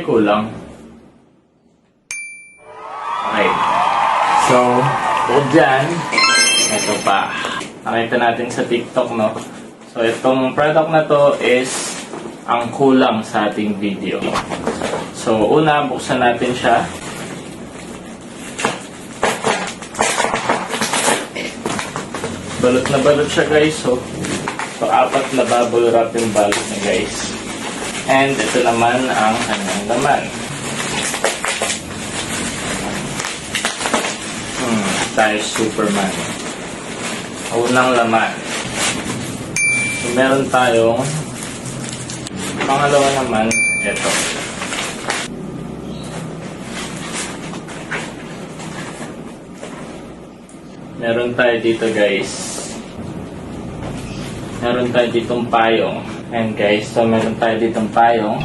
kulang. Okay. So, bukod dyan, ito pa. Nakita natin sa TikTok, no? So, itong product na to is ang kulang sa ating video. So, una, buksan natin siya. Balot na balot siya, guys. So, apat na bubble wrap yung balot niya, guys. And ito naman ang kanyang laman. Tayo Superman. Unang laman. So, meron tayong pangalawa naman, ito. Meron tayo dito, guys. Meron tayo ditong payong. And guys, so meron tayo ditong payong.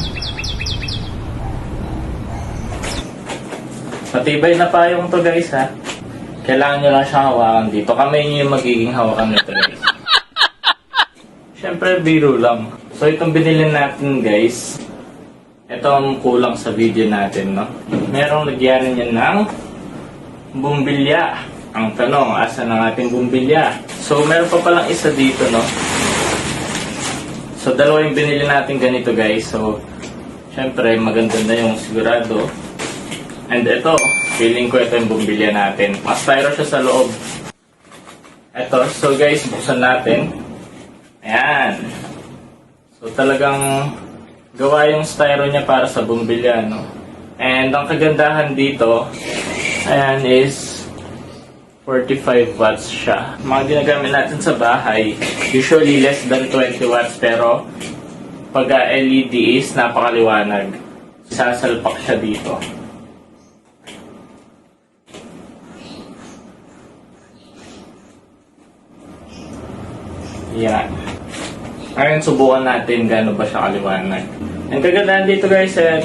Matibay na payong to, guys, ha. Kailangan nyo lang siyang hawakan dito. Kamay nyo yung magiging hawakan nito, guys. Siyempre, biro lang. So, itong binili natin, guys. Ito ang kulang sa video natin, no? Merong lagyanan niya ng bumbilya. Ang tanong, asan ang ating bumbilya? So, meron pa palang isa dito, no? So, dalawa yung binili natin ganito, guys. So, siyempre, maganda na yung sigurado. And ito, feeling ko ito yung bumbilya natin. Mas styro siya sa loob. Ito, so guys, buksan natin. Ayan. So, talagang gawa yung styro niya para sa bumbilya, no? And ang kagandahan dito, ayan, is 45 watts siya. Mga ginagamit natin sa bahay, usually less than 20 watts, pero pag LED is napakaliwanag. Sasalpak siya dito. Yan. Ngayon, subukan natin gaano ba siya kaliwanag. Ang kagandahan dito, guys, yan,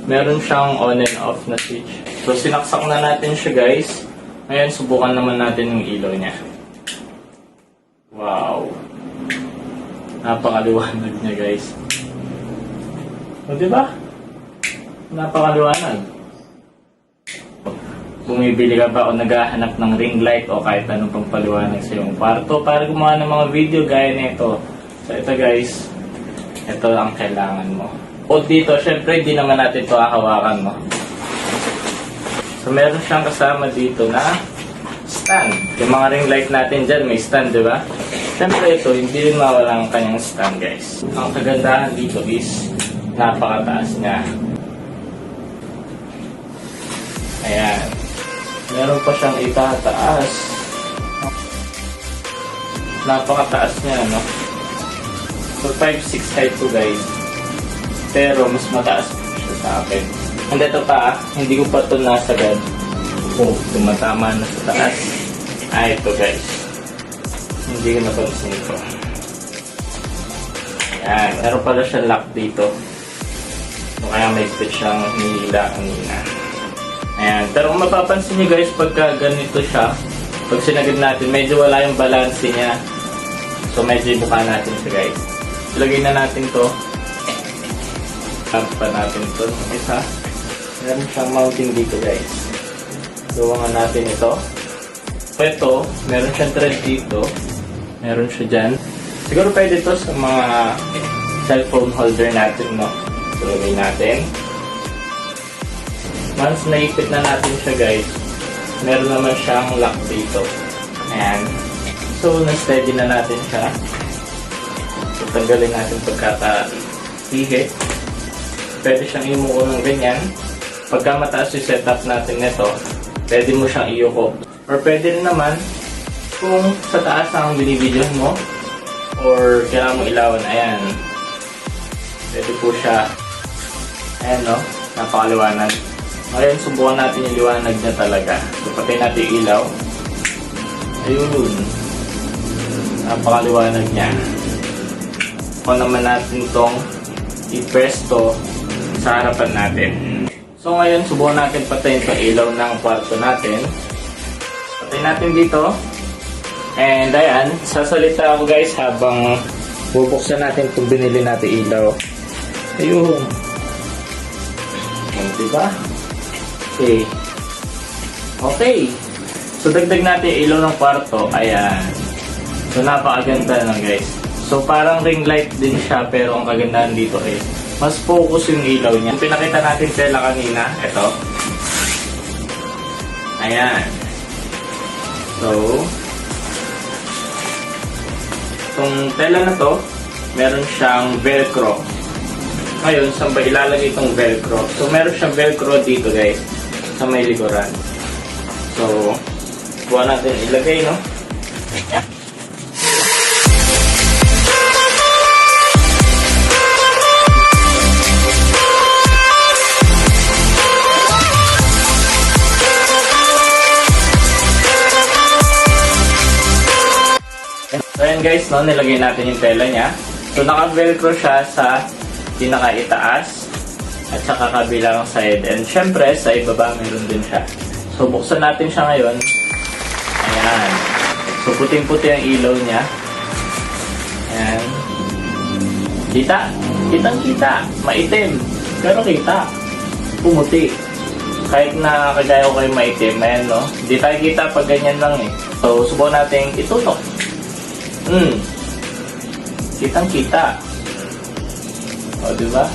meron siyang on and off na switch. So, sinaksak na natin siya, guys. Ngayon, subukan naman natin yung ilaw niya. Wow. Napakaliwanag niya, guys. O, diba? Napakaliwanag. Bumibili ka ba o naghahanap ng ring light o kahit anong pampaliwanag sa iyong kwarto para gumawa ng mga video gaya nito. So, ito, guys. Ito ang kailangan mo. O dito, syempre, hindi naman natin ito hahawakan, no? So, meron siyang kasama dito na stand. Yung mga ring light natin dyan, may stand, di ba? Siyempre, ito, hindi rin mawala ang kanyang stand, guys. Ang kagandahan dito is napakataas niya. Ayan. Meron pa siyang itataas. Napakataas niya, no? So, 5'6" height to, guys. Pero, mas mataas siya sa akin. And ito pa, hindi ko pa ito nasagad. Oh, tumatama na sa taas. Ito, guys. Hindi ko napansin ito. Ayan. Meron pala siyang lock dito. So, kaya may fit siyang hinihila kanina. Ayan. Pero kung mapapansin nyo, guys, pagka ganito siya, pag sinagad natin, medyo wala yung balance niya. So, medyo ibuka natin siya, guys. Ilagay na natin to. Tap pa natin to. Isa. Meron siyang mounting dito, guys. Gawangan natin ito. Ito, meron siyang thread dito. Meron siya dyan. Siguro pwede ito sa mga cellphone holder natin, no? So, ilagay natin. Once naipit na natin siya, guys, meron naman siyang lock dito. Ayan. So, na-steady na natin siya. So, tanggalin natin pagkata-hihit. Pwede siyang imuko ng ganyan. Pagka mataas yung setup natin nito, pwede mo siyang iyuko. Or pwede rin naman, kung sa taas na ang binibidyohan mo, or kailangan mo ilawan, ayan. Pwede po siya. Ayan, no? Napakaliwanag. Ngayon, subukan natin yung liwanag niya talaga. So, patay natin yung ilaw. Ayun. Napakaliwanag niya. Kung naman natin itong i-press to sa harapan natin. So, ngayon, subukan natin patayin itong ilaw ng kwarto natin. Patay natin dito. And, ayan. Sasalita ako, guys, habang bubuksan natin itong binili natin ilaw. Ayun. Diba? Okay. Okay. So, dagdag natin yung ilaw ng kwarto. Ayan. So, napakaganda na guys. So, parang ring light din siya, pero ang kagandahan dito mas focus yung ilaw niya. Yung pinakita natin tela kanina, ito. Ayan. So, itong tela na to, meron siyang velcro. Ngayon, saan ba ilalagay itong velcro? So, meron siyang velcro dito guys, sa may likuran. So, buwan natin ilagay, no? So, ayan guys, no? Nilagay natin yung tela niya. So, naka-velcro siya sa pinaka-itaas at saka kabilang side. And syempre, sa ibaba meron din siya. So, buksan natin siya ngayon. Ayan. So, puting-puti ang ilaw niya. Ayan. Kita? Kitang-kita. Maitim. Pero kita. Pumuti. Kahit na kagaya ko kayo maitim, ayan, no? Di tayo kita pag ganyan lang eh. So, subukan natin itutok. Kitang-kita. O, diba?